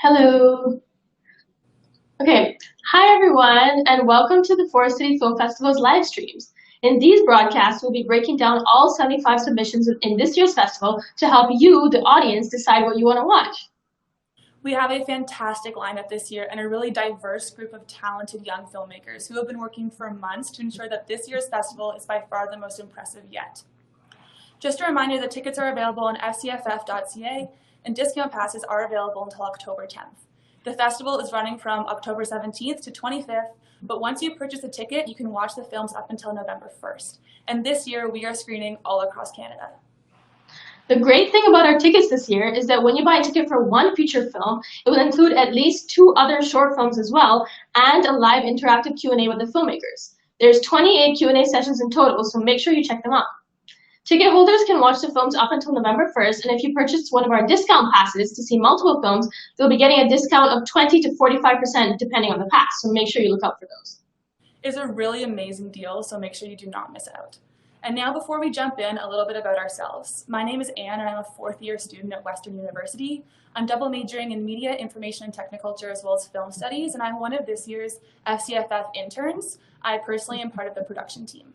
Hello. Okay. Hi, everyone, and welcome to the Forest City Film Festival's live streams. In these broadcasts, we'll be breaking down all 75 submissions in this year's festival to help you, the audience, decide what you want to watch. We have a fantastic lineup this year and a really diverse group of talented young filmmakers who have been working for months to ensure that this year's festival is by far the most impressive yet. Just a reminder that tickets are available on FCFF.ca and discount passes are available until October 10th. The festival is running from October 17th to 25th, but once you purchase a ticket, you can watch the films up until November 1st. And this year, we are screening all across Canada. The great thing about our tickets this year is that when you buy a ticket for one feature film, it will include at least 2 other short films as well, and a live interactive Q&A with the filmmakers. There's 28 Q&A sessions in total, so make sure you check them out. Ticket holders can watch the films up until November 1st, and if you purchase one of our discount passes to see multiple films, they'll be getting a discount of 20 to 45% depending on the pass, so make sure you look out for those. It's a really amazing deal, so make sure you do not miss out. And now before we jump in, a little bit about ourselves. My name is Anne, and I'm a 4th-year student at Western University. I'm double majoring in media, information, and technoculture, as well as film studies, and I'm one of this year's FCFF interns. I personally am part of the production team.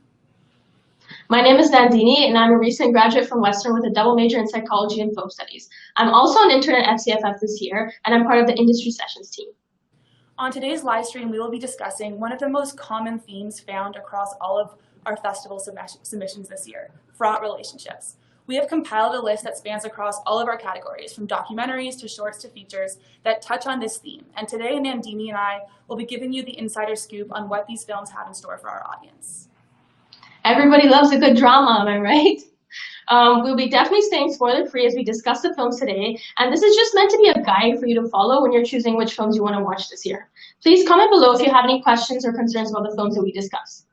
My name is Nandini, and I'm a recent graduate from Western with a double major in psychology and film studies. I'm also an intern at FCFF this year, and I'm part of the industry sessions team. On today's live stream, we will be discussing one of the most common themes found across all of our festival submissions this year, fraught relationships. We have compiled a list that spans across all of our categories, from documentaries to shorts to features, that touch on this theme. And today, Nandini and I will be giving you the insider scoop on what these films have in store for our audience. Everybody loves a good drama, am I right? We'll be definitely staying spoiler-free as we discuss the films today, and this is just meant to be a guide for you to follow when you're choosing which films you want to watch this year. Please comment below if you have any questions or concerns about the films that we discuss.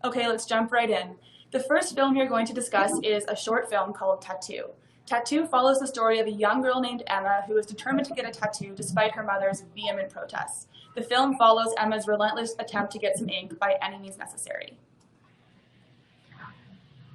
Okay, let's jump right in. The first film you're going to discuss is a short film called Tattoo. Tattoo follows the story of a young girl named Emma who is determined to get a tattoo despite her mother's vehement protests. The film follows Emma's relentless attempt to get some ink by any means necessary.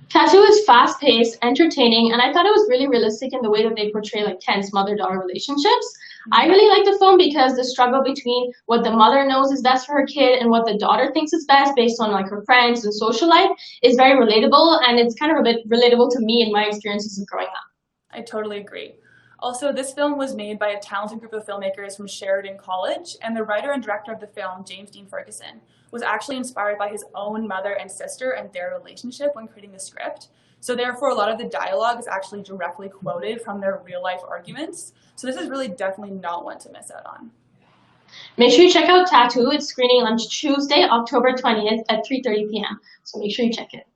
Tattoo is fast-paced, entertaining, and I thought it was really realistic in the way that they portray like tense mother-daughter relationships. I really like the film because the struggle between what the mother knows is best for her kid and what the daughter thinks is best based on like her friends and social life is very relatable, and it's kind of a bit relatable to me and my experiences of growing up. I totally agree. Also, this film was made by a talented group of filmmakers from Sheridan College, and the writer and director of the film, James Dean Ferguson, was actually inspired by his own mother and sister and their relationship when creating the script. So therefore, a lot of the dialogue is actually directly quoted from their real-life arguments. So this is really definitely not one to miss out on. Make sure you check out Tattoo. It's screening on Tuesday, October 20th at 3:30 p.m. So make sure you check it.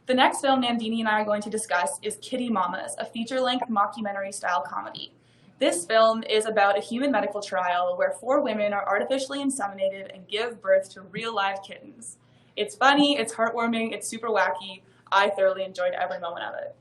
The next film Nandini and I are going to discuss is Kitty Mamas, a feature-length mockumentary-style comedy. This film is about a human medical trial where 4 women are artificially inseminated and give birth to real live kittens. It's funny, it's heartwarming, it's super wacky. I thoroughly enjoyed every moment of it.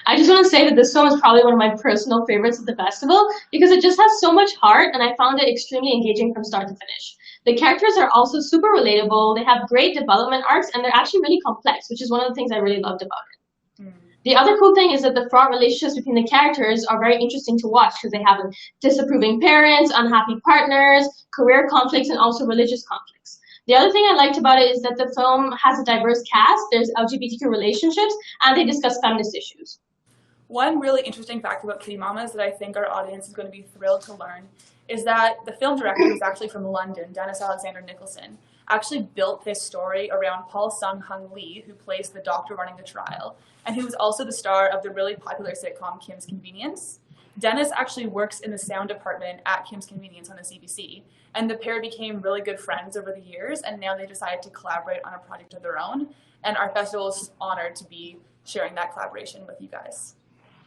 I just want to say that this film is probably one of my personal favorites of the festival because it just has so much heart, and I found it extremely engaging from start to finish. The characters are also super relatable, they have great development arcs, and they're actually really complex, which is one of the things I really loved about it. The other cool thing is that the fraught relationships between the characters are very interesting to watch because they have disapproving parents, unhappy partners, career conflicts, and also religious conflicts. The other thing I liked about it is that the film has a diverse cast, there's LGBTQ relationships, and they discuss feminist issues. One really interesting fact about Kitty Mamas that I think our audience is going to be thrilled to learn is that the film director, who's actually from London, Dennis Alexander Nicholson, actually built this story around Paul Sung-Hung Lee, who plays the doctor running the trial, and who was also the star of the really popular sitcom Kim's Convenience. Dennis actually works in the sound department at Kim's Convenience on the CBC, and the pair became really good friends over the years, and now they decided to collaborate on a project of their own, and our festival is honored to be sharing that collaboration with you guys.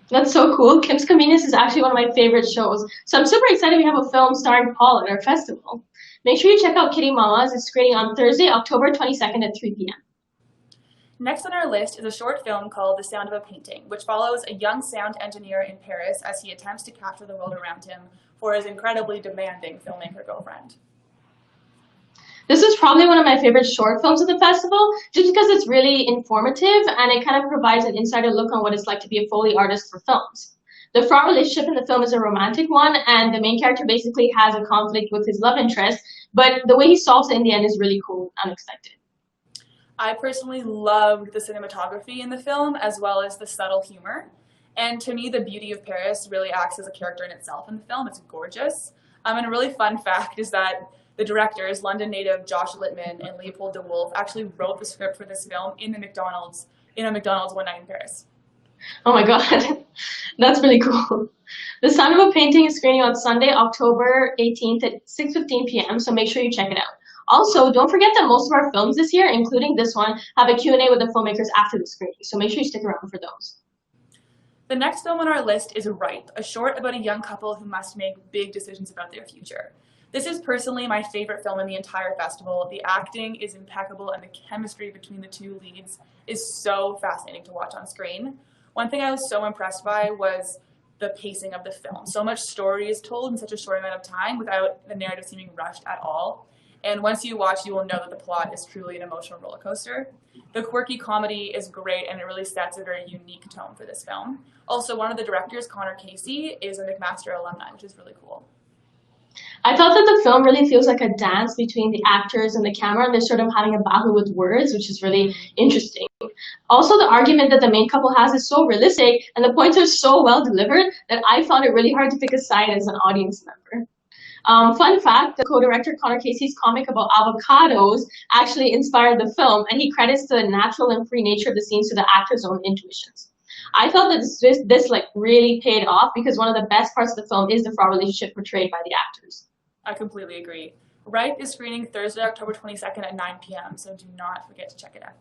That's so cool. Kim's Convenience is actually one of my favorite shows, so I'm super excited we have a film starring Paul at our festival. Make sure you check out Kitty Mamas. It's screening on Thursday, October 22nd at 3 p.m. Next on our list is a short film called The Sound of a Painting, which follows a young sound engineer in Paris as he attempts to capture the world around him for his incredibly demanding filmmaker girlfriend. This is probably one of my favorite short films of the festival, just because it's really informative and it kind of provides an insider look on what it's like to be a Foley artist for films. The fraud relationship in the film is a romantic one, and the main character basically has a conflict with his love interest, but the way he solves it in the end is really cool, unexpected. I personally loved the cinematography in the film, as well as the subtle humor. And to me, the beauty of Paris really acts as a character in itself in the film. It's gorgeous. And a really fun fact is that the directors, London native Josh Littman and Leopold de Wolf, actually wrote the script for this film in a McDonald's one night in Paris. Oh my god, that's really cool. The Sound of a Painting is screening on Sunday, October 18th at 6:15 p.m., so make sure you check it out. Also, don't forget that most of our films this year, including this one, have a Q&A with the filmmakers after the screening, so make sure you stick around for those. The next film on our list is Ripe, a short about a young couple who must make big decisions about their future. This is personally my favorite film in the entire festival. The acting is impeccable, and the chemistry between the two leads is so fascinating to watch on screen. One thing I was so impressed by was the pacing of the film. So much story is told in such a short amount of time without the narrative seeming rushed at all. And once you watch, you will know that the plot is truly an emotional roller coaster. The quirky comedy is great, and it really sets a very unique tone for this film. Also, one of the directors, Connor Casey, is a McMaster alumni, which is really cool. I thought that the film really feels like a dance between the actors and the camera, and they're sort of having a battle with words, which is really interesting. Also, the argument that the main couple has is so realistic, and the points are so well delivered that I found it really hard to pick a side as an audience member. Fun fact, the co-director Connor Casey's comic about avocados actually inspired the film, and he credits the natural and free nature of the scenes to the actors' own intuitions. I felt that this like really paid off because one of the best parts of the film is the fraud relationship portrayed by the actors. I completely agree. Ripe is screening Thursday, October 22nd at 9 p.m., so do not forget to check it out.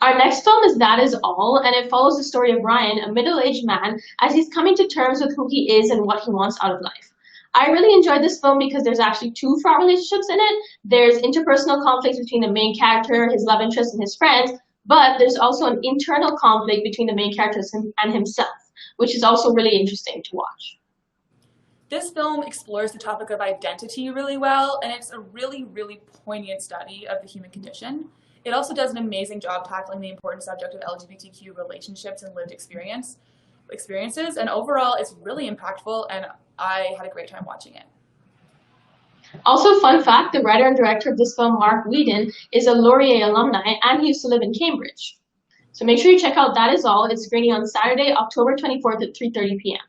Our next film is That Is All, and it follows the story of Ryan, a middle-aged man, as he's coming to terms with who he is and what he wants out of life. I really enjoyed this film because there's actually two fraud relationships in it. There's interpersonal conflicts between the main character, his love interest, and his friends, but there's also an internal conflict between the main characters and himself, which is also really interesting to watch. This film explores the topic of identity really well, and it's a really, really poignant study of the human condition. It also does an amazing job tackling the important subject of LGBTQ relationships and lived experiences, and overall it's really impactful, and I had a great time watching it. Also, fun fact, the writer and director of this film, Mark Whedon, is a Laurier alumni, and he used to live in Cambridge. So make sure you check out That Is All. It's screening on Saturday, October 24th at 3:30 p.m.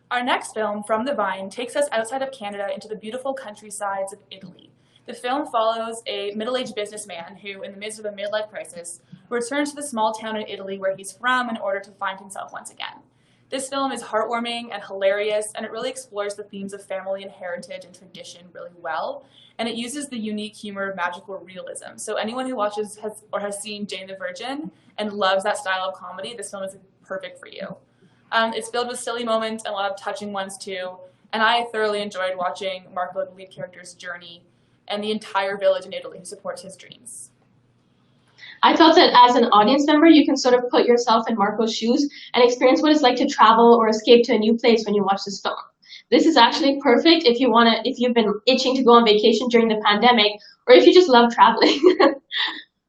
Our next film, From the Vine, takes us outside of Canada into the beautiful countrysides of Italy. The film follows a middle-aged businessman who, in the midst of a midlife crisis, returns to the small town in Italy where he's from in order to find himself once again. This film is heartwarming and hilarious, and it really explores the themes of family and heritage and tradition really well, and it uses the unique humor of magical realism. So anyone who watches has seen Jane the Virgin and loves that style of comedy, this film is perfect for you. It's filled with silly moments and a lot of touching ones too, and I thoroughly enjoyed watching Marco, the lead character's journey, and the entire village in Italy who supports his dreams. I felt that as an audience member, you can sort of put yourself in Marco's shoes and experience what it's like to travel or escape to a new place when you watch this film. This is actually perfect if you've been itching to go on vacation during the pandemic, or if you just love traveling.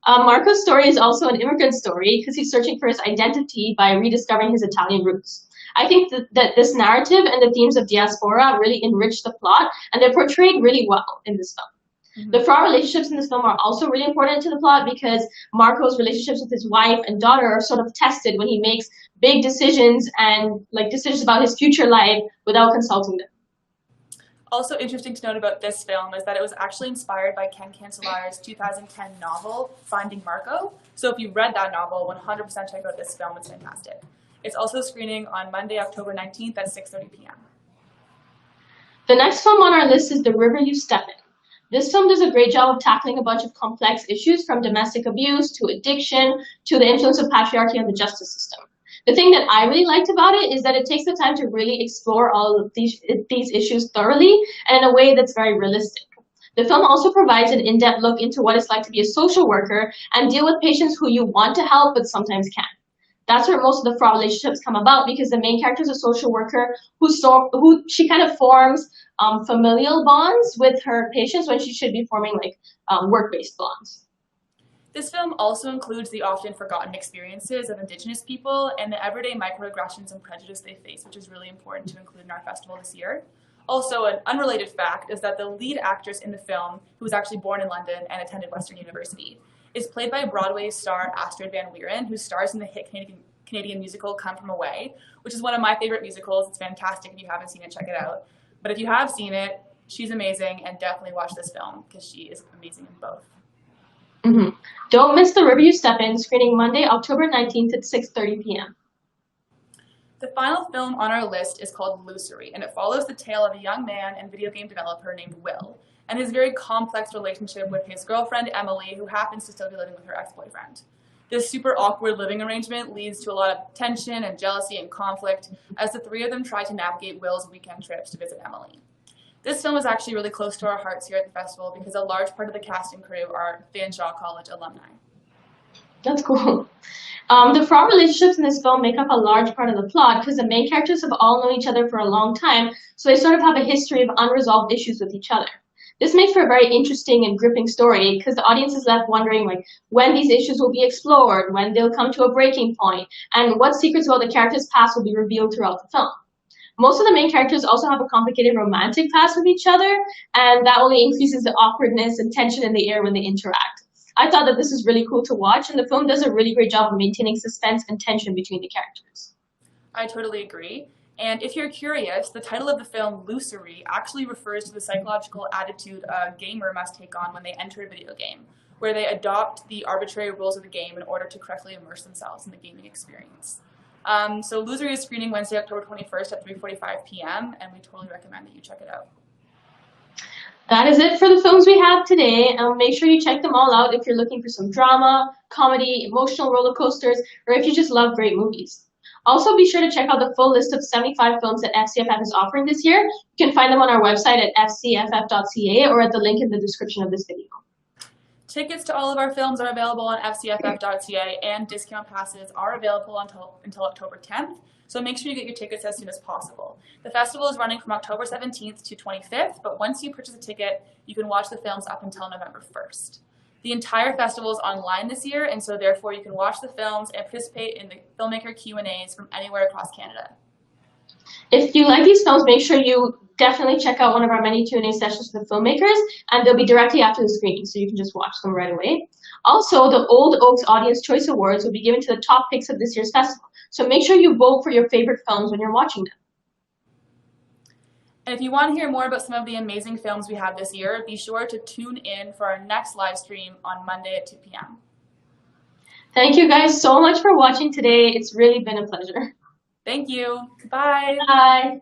Marco's story is also an immigrant story because he's searching for his identity by rediscovering his Italian roots. I think that this narrative and the themes of diaspora really enrich the plot, and they're portrayed really well in this film. The fraud relationships in this film are also really important to the plot because Marco's relationships with his wife and daughter are sort of tested when he makes big decisions and decisions about his future life without consulting them. Also interesting to note about this film is that it was actually inspired by Ken Cancellar's 2010 novel, Finding Marco. So if you read that novel, 100% check out this film, it's fantastic. It's also screening on Monday, October 19th at 6:30 p.m. The next film on our list is The River You Step In. This film does a great job of tackling a bunch of complex issues from domestic abuse to addiction to the influence of patriarchy on the justice system. The thing that I really liked about it is that it takes the time to really explore all of these issues thoroughly and in a way that's very realistic. The film also provides an in-depth look into what it's like to be a social worker and deal with patients who you want to help but sometimes can't. That's where most of the fraud relationships come about because the main character is a social worker who she kind of forms familial bonds with her patients when she should be forming work-based bonds. This film also includes the often forgotten experiences of Indigenous people and the everyday microaggressions and prejudice they face, which is really important to include in our festival this year. Also, an unrelated fact is that the lead actress in the film, who was actually born in London and attended Western University, is played by Broadway star Astrid Van Wieren, who stars in the hit Canadian musical Come From Away, which is one of my favorite musicals. It's fantastic. If you haven't seen it, check it out. But if you have seen it, she's amazing, and definitely watch this film because she is amazing in both. Mm-hmm. Don't miss the River You Step In, screening Monday, October 19th at 6:30 p.m. The final film on our list is called Lucery, and it follows the tale of a young man and video game developer named Will, and his very complex relationship with his girlfriend, Emily, who happens to still be living with her ex-boyfriend. This super awkward living arrangement leads to a lot of tension and jealousy and conflict as the three of them try to navigate Will's weekend trips to visit Emily. This film is actually really close to our hearts here at the festival because a large part of the cast and crew are Fanshawe College alumni. That's cool. The fraught relationships in this film make up a large part of the plot because the main characters have all known each other for a long time, so they sort of have a history of unresolved issues with each other. This makes for a very interesting and gripping story because the audience is left wondering when these issues will be explored, when they'll come to a breaking point, and what secrets about the characters' past will be revealed throughout the film. Most of the main characters also have a complicated romantic past with each other, and that only increases the awkwardness and tension in the air when they interact. I thought that this is really cool to watch, and the film does a really great job of maintaining suspense and tension between the characters. I totally agree. And if you're curious, the title of the film, Lucery, actually refers to the psychological attitude a gamer must take on when they enter a video game, where they adopt the arbitrary rules of the game in order to correctly immerse themselves in the gaming experience. So Lucery is screening Wednesday, October 21st at 3:45 p.m., and we totally recommend that you check it out. That is it for the films we have today. Make sure you check them all out if you're looking for some drama, comedy, emotional roller coasters, or if you just love great movies. Also, be sure to check out the full list of 75 films that FCFF is offering this year. You can find them on our website at fcff.ca or at the link in the description of this video. Tickets to all of our films are available on fcff.ca, and discount passes are available until October 10th, so make sure you get your tickets as soon as possible. The festival is running from October 17th to 25th, but once you purchase a ticket, you can watch the films up until November 1st. The entire festival is online this year, and so therefore you can watch the films and participate in the Filmmaker Q&As from anywhere across Canada. If you like these films, make sure you definitely check out one of our many Q&A sessions with the filmmakers, and they'll be directly after the screening, so you can just watch them right away. Also, the Old Oaks Audience Choice Awards will be given to the top picks of this year's festival, so make sure you vote for your favorite films when you're watching them. And if you want to hear more about some of the amazing films we have this year, be sure to tune in for our next live stream on Monday at 2 p.m. Thank you guys so much for watching today. It's really been a pleasure. Thank you. Bye. Bye.